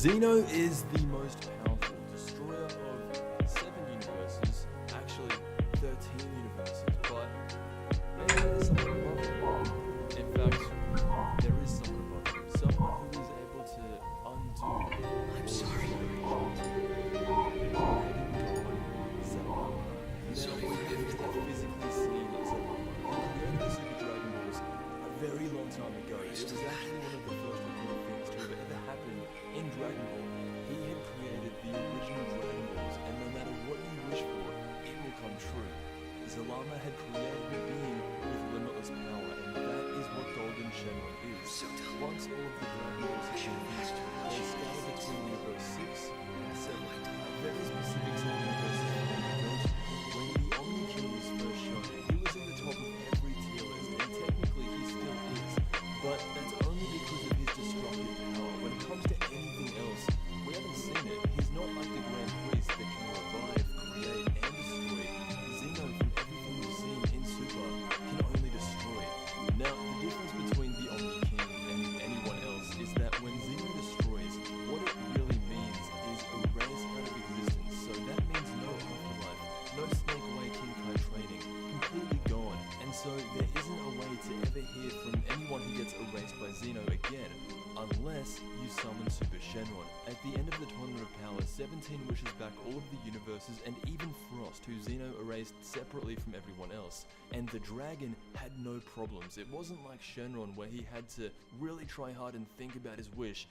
Zeno is the most powerful destroyer of 7 universes, actually 13 universes, but maybe there's someone above him. In fact, there is someone above him, someone who is able to undo. I'm sorry. Very long time ago. It was actually one of the first recorded things to have ever happened in Dragon Ball. He had created the original Dragon Balls, and no matter what you wish for, it will come true. Zalama had created a being with limitless power, and that is what Golden Shenron is. Once all of the Dragon Balls had been used, they scattered between Universe 6 and 7. Very specific set of universes for them to go to. When the Omni King was first shown, he was in the top of every tier list, and technically he still is. But that's only because of his destructive power. When it comes to anything else, we haven't seen it. He's not like the Grand Priest that can revive, create, and destroy. Zeno, from everything we've seen in Super, can only destroy. Now, the difference between the Omni King and anyone else is that when Zeno destroys, what it really means is erase out of existence. So that means no afterlife, no Snake Way King Kai training, completely gone. And so there isn't a way to ever hear from anyone who gets erased by Zeno again, unless you summon Super Shenron. At the end of the Tournament of Power, 17 wishes back all of the universes and even Frost, who Zeno erased separately from everyone else. And the dragon had no problems. It wasn't like Shenron where he had to really try hard and think about his wish.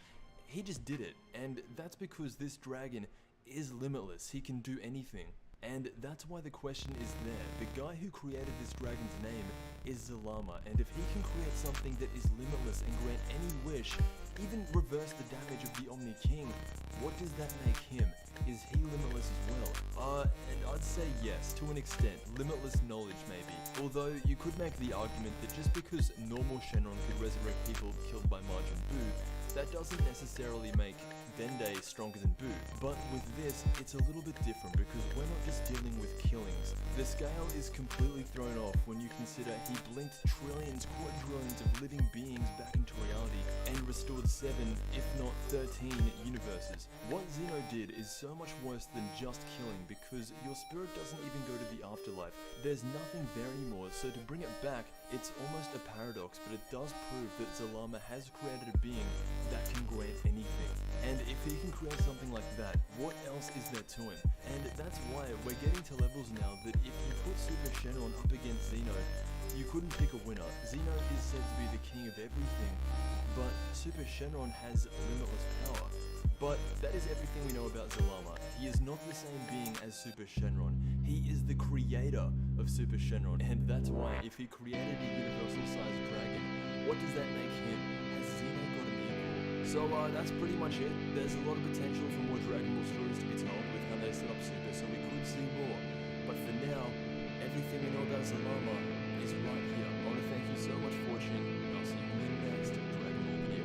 He just did it, and that's because this dragon is limitless. He can do anything. And that's why the question is there. The guy who created this dragon's name is Zalama, and if he can create something that is limitless and grant any wish, even reverse the damage of the Omni King, what does that make him? Is he limitless as well? And I'd say yes, to an extent. Limitless knowledge, maybe. Although, you could make the argument that just because normal Shenron could resurrect people killed by Majin Buu, that doesn't necessarily make Dende stronger than Buu. But with this, it's a little bit different because we're not just dealing with killings. The scale is completely thrown off when you consider he blinked trillions, quadrillions of living beings back into reality and restored 7, if not 13 universes. What Zeno did is so much worse than just killing because your spirit doesn't even go to the afterlife. There's nothing there anymore, so to bring it back, it's almost a paradox, but it does prove that Zalama has created a being that can grant anything. And if he can create something like that, what else is there to him? And that's why we're getting to levels now that if you put Super Shenron up against Zeno, you couldn't pick a winner. Zeno is said to be the king of everything, but Super Shenron has limitless power. But that is everything we know about Zalama. He is not the same being as Super Shenron. He is the creator of Super Shenron, and that's why if he created a universal-sized dragon, what does that make him? Has Zeno got an equal? So that's pretty much it. There's a lot of potential for more Dragon Ball stories to be told with how they set up Super, so we could see more. But for now, everything we know about Zalama is right here. I want to thank you so much for watching, and I'll see you in the next Dragon Ball video.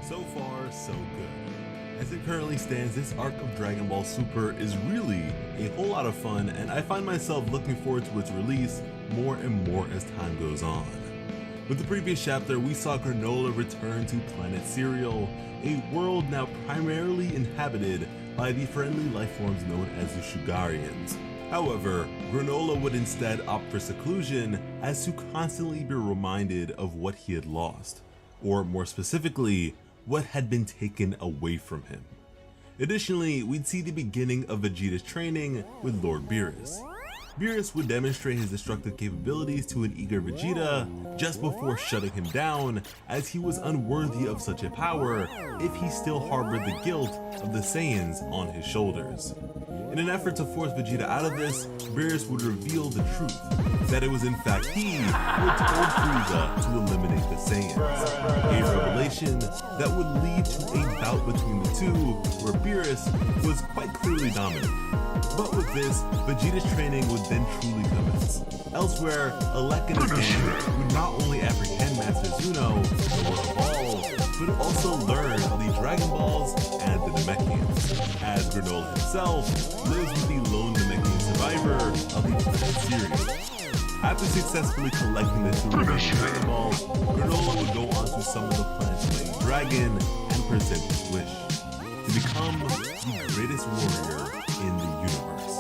So far, so good. As it currently stands, this arc of Dragon Ball Super is really a whole lot of fun, and I find myself looking forward to its release more and more as time goes on. With the previous chapter, we saw Granola return to Planet Cereal, a world now primarily inhabited by the friendly lifeforms known as the Shugarians. However, Granola would instead opt for seclusion as to constantly be reminded of what he had lost, or more specifically, what had been taken away from him. Additionally, we'd see the beginning of Vegeta's training with Lord Beerus. Beerus would demonstrate his destructive capabilities to an eager Vegeta just before shutting him down, as he was unworthy of such a power if he still harbored the guilt of the Saiyans on his shoulders. In an effort to force Vegeta out of this, Beerus would reveal the truth, that it was in fact he who had told Frieza to eliminate the Saiyans, a revelation situation that would lead to a bout between the two where Beerus was quite clearly dominant. But with this, Vegeta's training would then truly commence. Elsewhere, Alec and his gang would not only apprehend Master Zuno, the Lord of All, but also learn of the Dragon Balls and the Namekians, as Granola himself lives with the lone Namekian survivor of the planet series. After successfully collecting the two remaining Dragon Balls, Granola would go on to summon the planet's main dragon and present his wish to become the greatest warrior in the universe.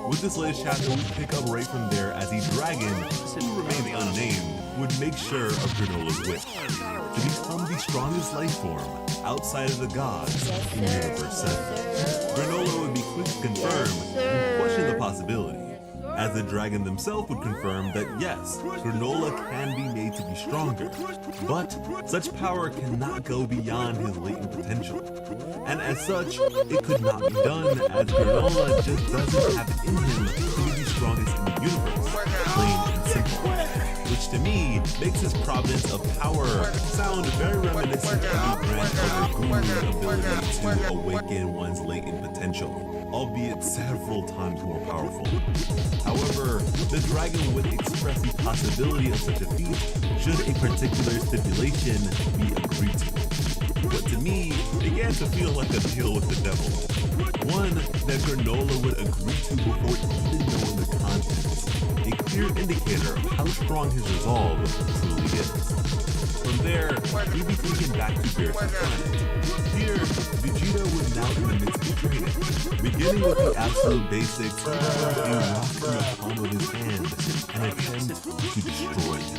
With this latest chapter, we pick up right from there as the dragon, who remains unnamed, would make sure of Granola's wish to become the strongest life form outside of the gods in Universe 7. Granola would be quick to confirm and question the possibility, as the dragon themselves would confirm that yes, Granola can be made to be stronger, but such power cannot go beyond his latent potential. And as such, it could not be done, as Granola just doesn't have it in him to be the strongest in the universe, plain and simple. Which to me makes his province of power sound very reminiscent of the Grand Elder Guru's ability to awaken one's latent potential, albeit several times more powerful. However, the dragon would express the possibility of such a feat should a particular stipulation be agreed to. What to me began to feel like a deal with the devil. One that Granola would agree to before even knowing the contents, a clear indicator of how strong his resolve truly is. From there, we'd be taken back to Beerus' planet. Here, Vegeta was now in the midst of training, beginning with the absolute basics, he held a rock in the palm of his hand and attempt to destroy it.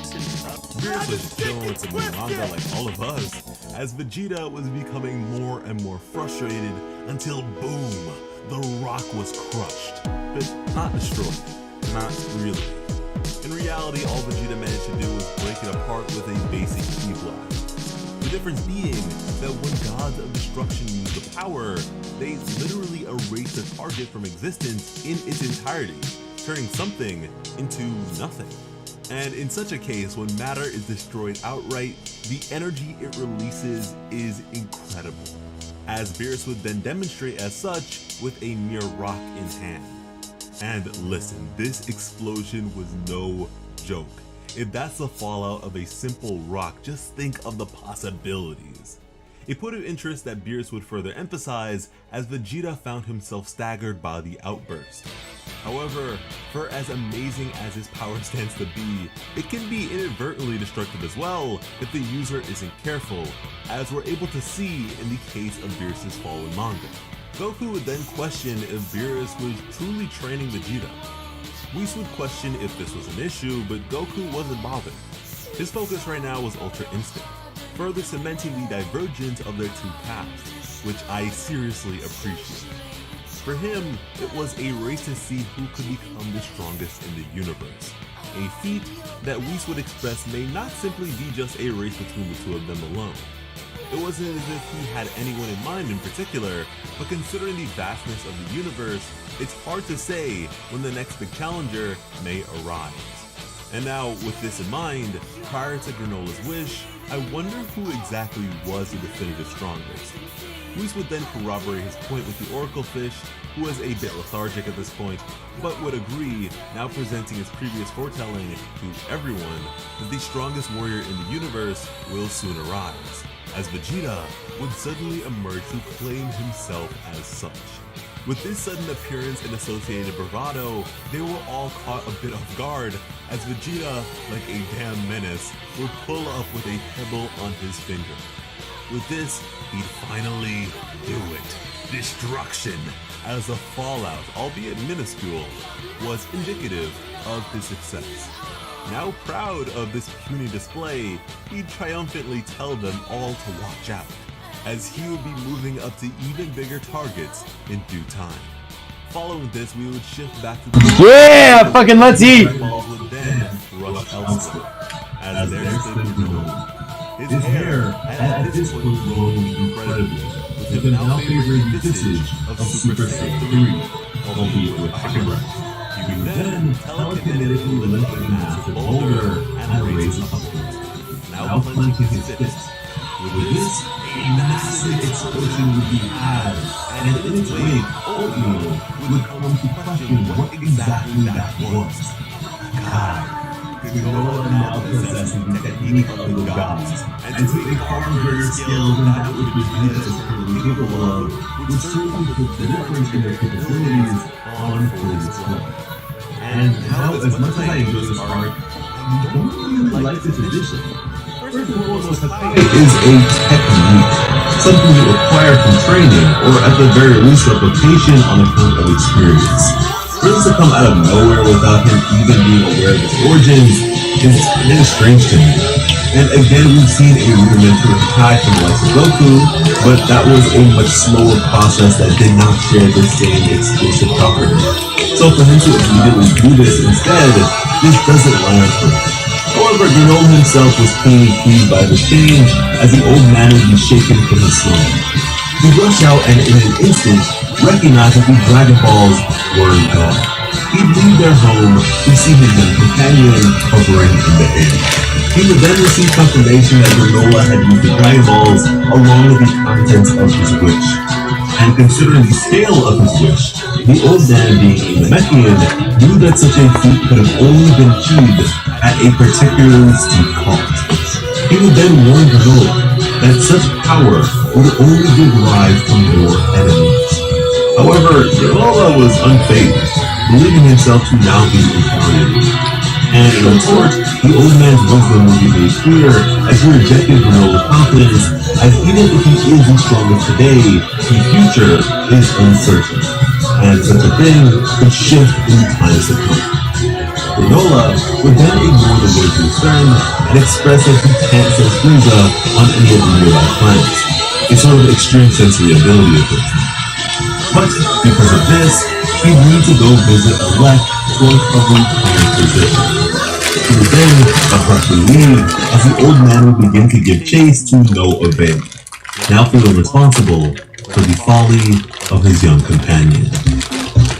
Beerus was just chilling with some manga like all of us, as Vegeta was becoming more and more frustrated until boom, the rock was crushed, but not destroyed, not really. In reality, all Vegeta managed to do was break it apart with a basic ki blast. The difference being that when gods of destruction use the power, they literally erase the target from existence in its entirety, turning something into nothing. And in such a case, when matter is destroyed outright, the energy it releases is incredible, as Beerus would then demonstrate as such with a mere rock in hand. And listen, this explosion was no joke. If that's the fallout of a simple rock, just think of the possibilities. A point of interest that Beerus would further emphasize as Vegeta found himself staggered by the outburst. However, for as amazing as his power stands to be, it can be inadvertently destructive as well if the user isn't careful, as we're able to see in the case of Beerus' fallen manga. Goku would then question if Beerus was truly training Vegeta. Whis would question if this was an issue, but Goku wasn't bothered. His focus right now was Ultra Instinct, further cementing the divergence of their two paths, which I seriously appreciate. For him, it was a race to see who could become the strongest in the universe. A feat that Whis would express may not simply be just a race between the two of them alone. It wasn't as if he had anyone in mind in particular, but considering the vastness of the universe, it's hard to say when the next big challenger may arise. And now, with this in mind, prior to Granola's wish, I wonder who exactly was the definitive strongest. Whis would then corroborate his point with the Oracle Fish, who was a bit lethargic at this point, but would agree, now presenting his previous foretelling to everyone, that the strongest warrior in the universe will soon arise, as Vegeta would suddenly emerge to claim himself as such. With this sudden appearance and associated bravado, they were all caught a bit off guard, as Vegeta, like a damn menace, would pull up with a pebble on his finger. With this, he'd finally do it. Destruction, as the fallout, albeit minuscule, was indicative of his success. Now proud of this puny display, he'd triumphantly tell them all to watch out, as he would be moving up to even bigger targets in due time. Following this, we would shift back to the fucking let's eat! Balls would then rush elsewhere, as there stood Granola. His hair had at this point grown incredibly, with him now favoring the visage of Super Saiyan 3, albeit with hyperbreath. He would then telekinetically lift the mass of the boulder and raise it upwards, now clenching his fist. With this, a massive explosion would be had, and in its wake, oatmeal would come to question what exactly that was. God. Granola now possesses the technique of the gods, and to a far greater scale than that which Vegeta is currently capable of, would certainly put the difference in their capabilities on full display. And now, as much as I enjoy this arc, I don't really like this addition. First and foremost, it is a technique, something you acquire from training, or at the very least replication on account of experience. For this to come out of nowhere without him even being aware of its origins is strange to me. And again, we've seen a rudimentary attack from the likes of Goku, but that was a much slower process that did not share the same exclusive property. So for him to immediately do this instead, this doesn't land for me. However, Granola himself was clearly pleased by the change, as the old man would be shaken from his slumber. He rushed out and in an instant recognized that the Dragon Balls were gone. He'd leave their home to see his young companion hovering in the air. He would then receive confirmation that Granola had used the Dragon Balls along with the contents of his wish. And considering the scale of his wish, the old man, being a Namekian, knew that such a feat could have only been achieved at a particularly steep cost. He would then warn Granola that such power would only give rise to more enemies. However, Granola was unfazed, believing himself to now be infuriated. And in retort, the old man's wisdom will be made clear as he rejected Granola's confidence, as even if he is the strongest today, the future is uncertain, and such a thing could shift in times to come. Granola would then ignore the words of concern and express that he can't sense Frieza on any of the nearby planets, a sort of extreme sensory ability of his. But because of this, he'd need to go visit a Lek to uncover Planet's position. He would then abruptly leave, as the old man would begin to give chase to no avail, now feeling responsible for the folly of his young companion.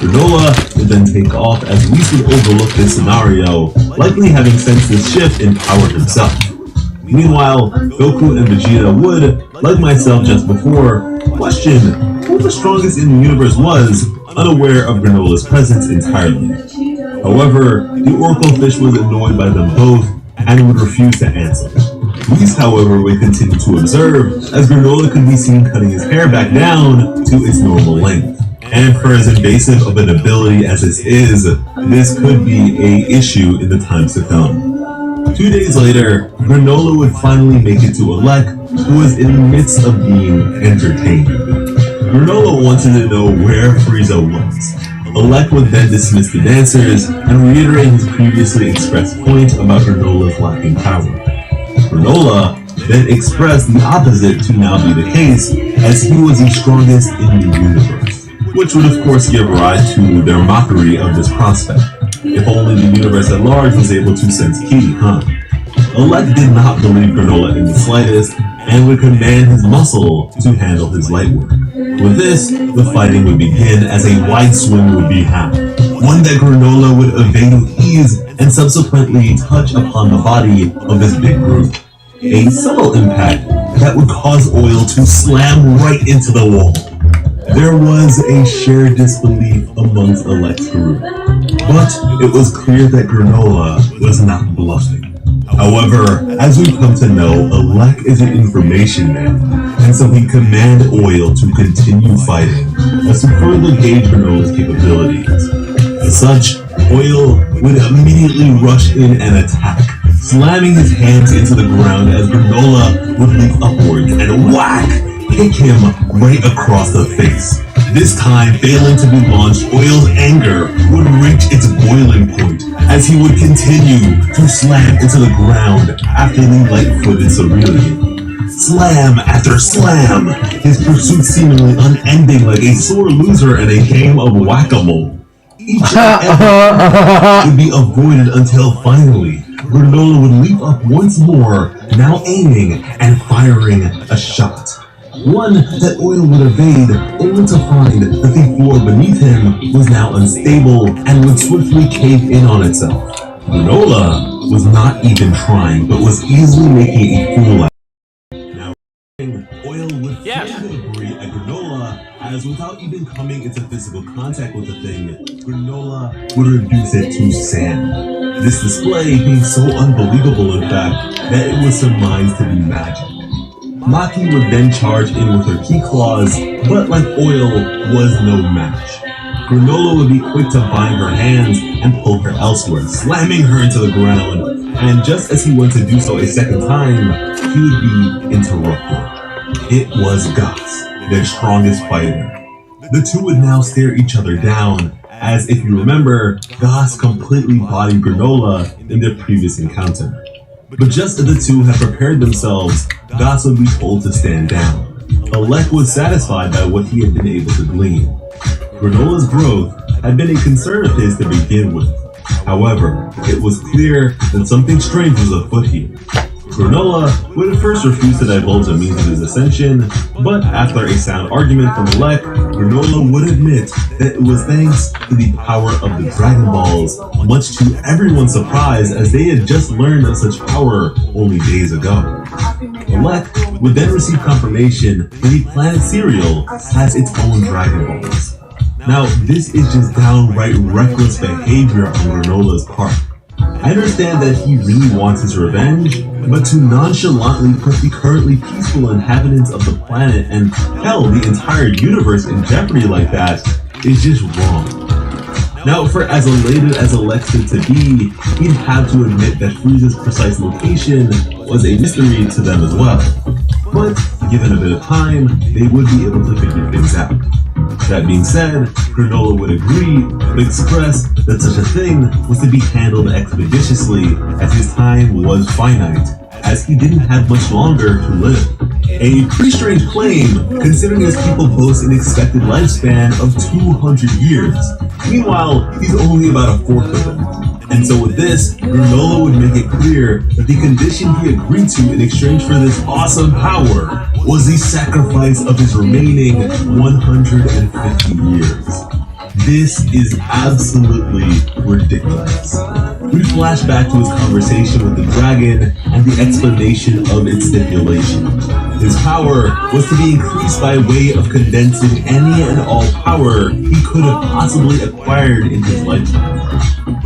Granola would then take off, as Whis would overlook this scenario, likely having sensed this shift in power himself. Meanwhile, Goku and Vegeta would, like myself just before, question who the strongest in the universe was, unaware of Granola's presence entirely. However, the Oracle Fish was annoyed by them both and would refuse to answer. Whis, however, would continue to observe, as Granola could be seen cutting his hair back down to its normal length. And for as invasive of an ability as this is, this could be an issue in the times to come. 2 days later, Granola would finally make it to a Lek, who was in the midst of being entertained. Granola wanted to know where Frieza was. Lek would then dismiss the dancers and reiterate his previously expressed point about Granola's lacking power. Granola then expressed the opposite to now be the case, as he was the strongest in the universe, which would of course give rise to their mockery of this prospect. If only the universe at large was able to sense Ki, huh? Lek did not believe Granola in the slightest, and would command his muscle to handle his light work. With this, the fighting would begin, as a wide swing would be had, one that Granola would evade with ease and subsequently touch upon the body of his big group. A subtle impact that would cause Oil to slam right into the wall. There was a shared disbelief amongst the Lek's group, but it was clear that Granola was not bluffing. However, as we've come to know, Lek is an information man, and so he commanded Oil to continue fighting, as to further gauge Granola's capabilities. As such, Oil would immediately rush in and attack, slamming his hands into the ground as Granola would leap upwards and whack! Kick him right across the face. This time, failing to be launched, Oil's anger would reach its boiling point, as he would continue to slam into the ground after the light-footed Cerealian. Slam after slam, his pursuit seemingly unending like a sore loser in a game of whack-a-mole. Each and every would be avoided until finally, Granola would leap up once more, now aiming and firing a shot. One that Oil would evade, only to find that the floor beneath him was now unstable and would swiftly cave in on itself. Granola was not even trying, but was easily making a fool out of him. Oil would Yes. further agree at Granola, as without even coming into physical contact with the thing, Granola would reduce it to sand. This display being so unbelievable, in fact, that it was surmised to be magic. Maki would then charge in with her key claws, but like Oil was no match. Granola would be quick to bind her hands and pull her elsewhere, slamming her into the ground, and just as he went to do so a second time, he would be interrupted. It was Gas, their strongest fighter. The two would now stare each other down, as if you remember, Gas completely bodied Granola in their previous encounter. But just as the two had prepared themselves, Gas would be told to stand down. Alec was satisfied by what he had been able to glean. Granola's growth had been a concern of his to begin with. However, it was clear that something strange was afoot here. Granola would at first refuse to divulge the means of his ascension, but after a sound argument from Alec, Granola would admit that it was thanks to the power of the Dragon Balls, much to everyone's surprise as they had just learned of such power only days ago. Alec would then receive confirmation that the planet Cereal has its own Dragon Balls. Now, this is just downright reckless behavior on Granola's part. I understand that he really wants his revenge, but to nonchalantly put the currently peaceful inhabitants of the planet and hell, the entire universe in jeopardy like that is just wrong. Now, for as elated as Alec stood to be, he'd have to admit that Frieza's precise location was a mystery to them as well. But, given a bit of time, they would be able to figure things out. That being said, Granola would agree, but express that such a thing was to be handled expeditiously, as his time was finite, as he didn't have much longer to live. A pretty strange claim, considering his people boast an expected lifespan of 200 years. Meanwhile, he's only about a fourth of them. And so with this, Granola would make it clear that the condition he agreed to in exchange for this awesome power was the sacrifice of his remaining 150 years. This is absolutely ridiculous. We flash back to his conversation with the dragon and the explanation of its stipulation. His power was to be increased by way of condensing any and all power he could have possibly acquired in his lifetime.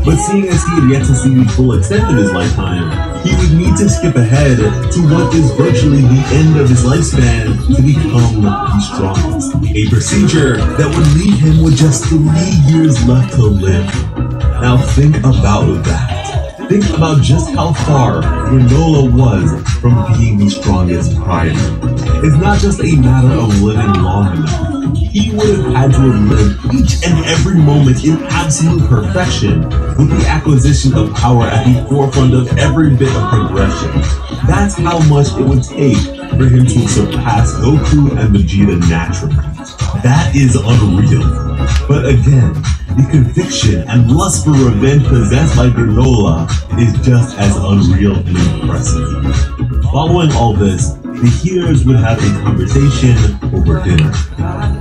But seeing as he had yet to see the full extent of his lifetime, he would need to skip ahead to what is virtually the end of his lifespan to become the strongest. A procedure that would leave him with just 3 years left to live. Now think about that. Think about just how far Granola was from being the strongest prior. It's not just a matter of living long enough. He would have had to have lived each and every moment in absolute perfection, with the acquisition of power at the forefront of every bit of progression. That's how much it would take for him to surpass Goku and Vegeta naturally. That is unreal. But again, the conviction and lust for revenge possessed by Granola is just as unreal and impressive. Following all this, the healers would have a conversation over dinner.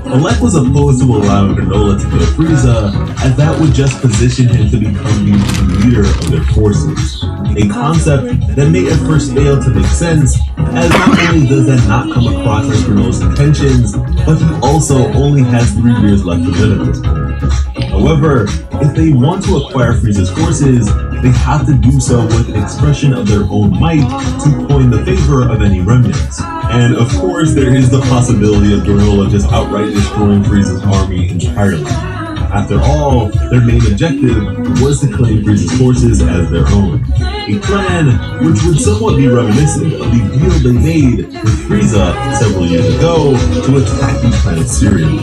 Alec was opposed to allowing Granola to kill Frieza, as that would just position him to become the leader of their forces. A concept that may at first fail to make sense, as not only does that not come across as Granola's intentions, but he also only has 3 years left to live at this point. However, if they want to acquire Frieza's forces, they have to do so with an expression of their own might to coin the favor of any remnants. And of course, there is the possibility of Granola just outright destroying Frieza's army entirely. After all, their main objective was to claim Frieza's forces as their own. A plan which would somewhat be reminiscent of the deal they made with Frieza several years ago to attack the planet Cereal.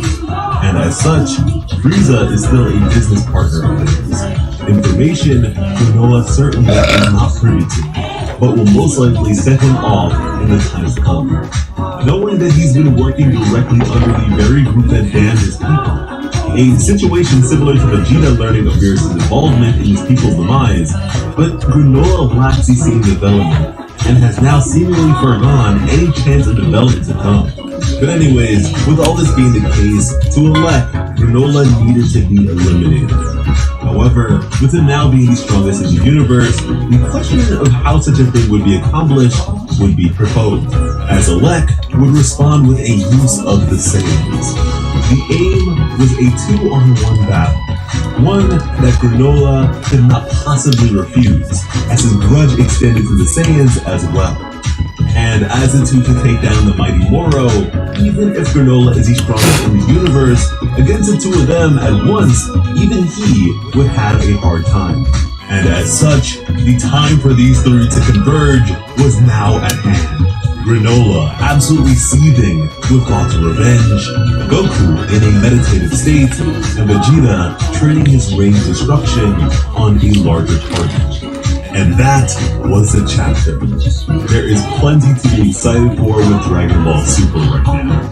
And as such, Frieza is still a business partner of theirs. Information Granola certainly is not privy to, but will most likely set him off in the time to come. Knowing that he's been working directly under the very group that damned his people. A situation similar to Vegeta learning of Beerus' involvement in his people's demise, but Granola lacks the same development, and has now seemingly foregone any chance of development to come. But anyways, with all this being the case, to elect, Granola needed to be eliminated. However, with him now being the strongest in the universe, the question of how such a thing would be accomplished would be proposed, as Alec would respond with a use of the Saiyans. The aim was a 2-on-1 battle, one that Granola could not possibly refuse, as his grudge extended to the Saiyans as well. And as the two could take down the mighty Moro, even if Granola is the strongest in the universe, against the two of them at once, even he would have a hard time. And as such, the time for these three to converge was now at hand. Granola absolutely seething with thoughts of revenge, Goku in a meditative state, and Vegeta training his ranged destruction on a larger target. And that was the chapter. There is plenty to be excited for with Dragon Ball Super right now.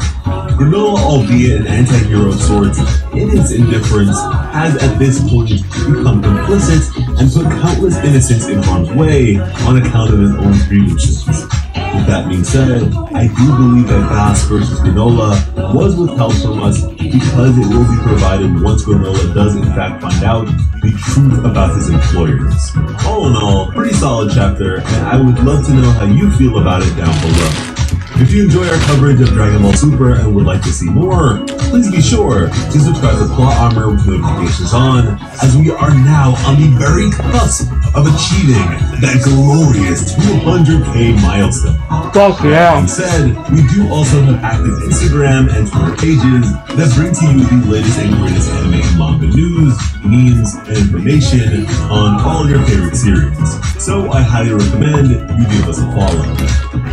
Granola, albeit an anti-hero of sorts, in his indifference, has at this point become complicit and put countless innocents in harm's way on account of his own grievances. With that being said, I do believe that Gas versus Granola was withheld from us because it will be provided once Granola does in fact find out the truth about his employers. All in all, pretty solid chapter, and I would love to know how you feel about it down below. If you enjoy our coverage of Dragon Ball Super and would like to see more, please be sure to subscribe to Plot Armor with notifications on, as we are now on the very cusp of achieving that glorious 200k milestone. Fuck yeah. That being said, we do also have active Instagram and Twitter pages that bring to you the latest and greatest anime and manga news, memes, and information on all of your favorite series. So I highly recommend you give us a follow.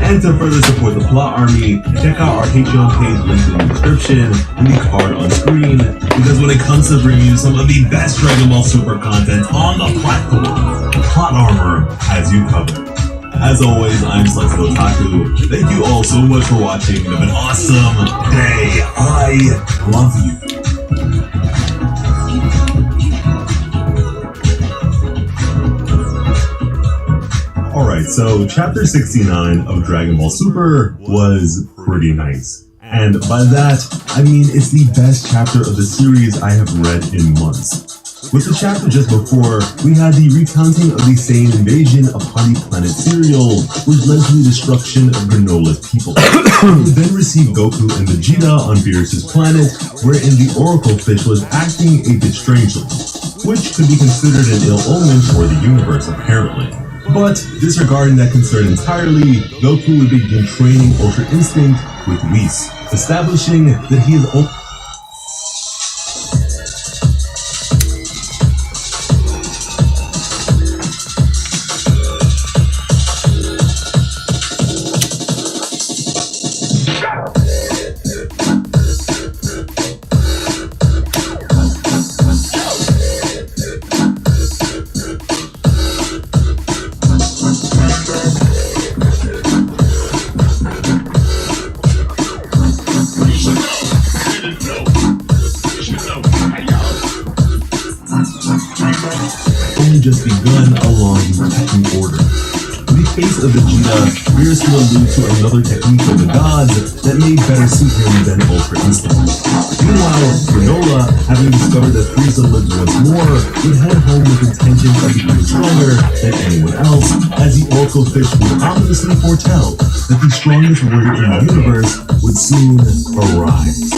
And to further support the Plot Army, check out our Patreon page linked in the description and the card on screen, because when it comes to bringing you some of the best Dragon Ball Super content on the platform, Plot Armor has you covered. As always, I'm Slexo Otaku. Thank you all so much for watching. Have an awesome day. I love you. Alright, so chapter 69 of Dragon Ball Super was pretty nice. And by that, I mean it's the best chapter of the series I have read in months. With the chapter just before, we had the recounting of the Saiyan invasion upon the planet Cereal, which led to the destruction of Granola's people. We then received Goku and Vegeta on Beerus' planet, wherein the Oracle Fish was acting a bit strangely, which could be considered an ill omen for the universe, apparently. But disregarding that concern entirely, Goku would begin training Ultra Instinct with Whis, establishing that he is just begun along the technique order. In the case of Vegeta, Beerus will allude to another technique of the gods that may better suit him than Ultra Instinct. Meanwhile, Granola, having discovered that Frieza lived once more, would head home with intentions of becoming stronger than anyone else, as the Oracle Fish would ominously foretell that the strongest warrior in the universe would soon arise.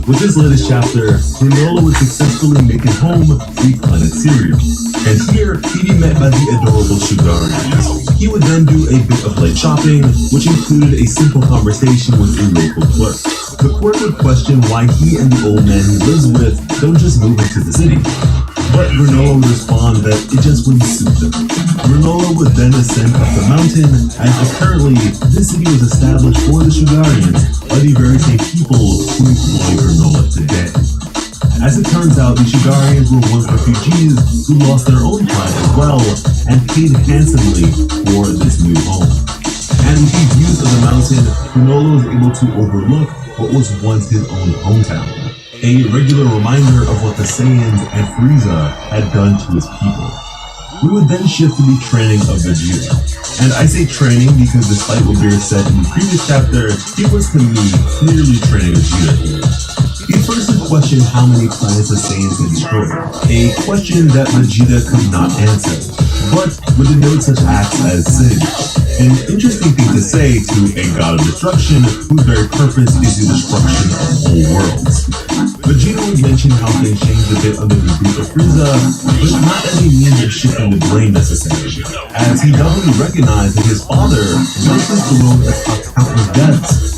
With this latest chapter, Granola would successfully make it home to the planet Cereal. And here, he'd be met by the adorable Shugarians. He would then do a bit of light shopping, which included a simple conversation with a local clerk. The clerk would question why he and the old man he lives with don't just move into the city. But Granola would respond that it just wouldn't suit them. Granola would then ascend up the mountain, as apparently this city was established for the Shugarians by the very same people who employ Granola today. As it turns out, the Shugarians were once refugees who lost their own planet as well, and paid handsomely for this new home. And with these views of the mountain, Granola was able to overlook what was once his own hometown. A regular reminder of what the Saiyans and Frieza had done to his people. We would then shift to the training of Vegeta. And I say training because despite what Beerus said in the previous chapter, he was to me clearly training Vegeta here. He first questioned how many planets the Saiyans had destroyed, a question that Vegeta could not answer, but would denote such acts as sin. An interesting thing to say to a god of destruction whose very purpose is the destruction of whole worlds. Vegeta mentioned how things changed a bit under the group of Frieza, but not as a means of shifting the blame necessarily, as he doubly recognized that his father once the road across countless deaths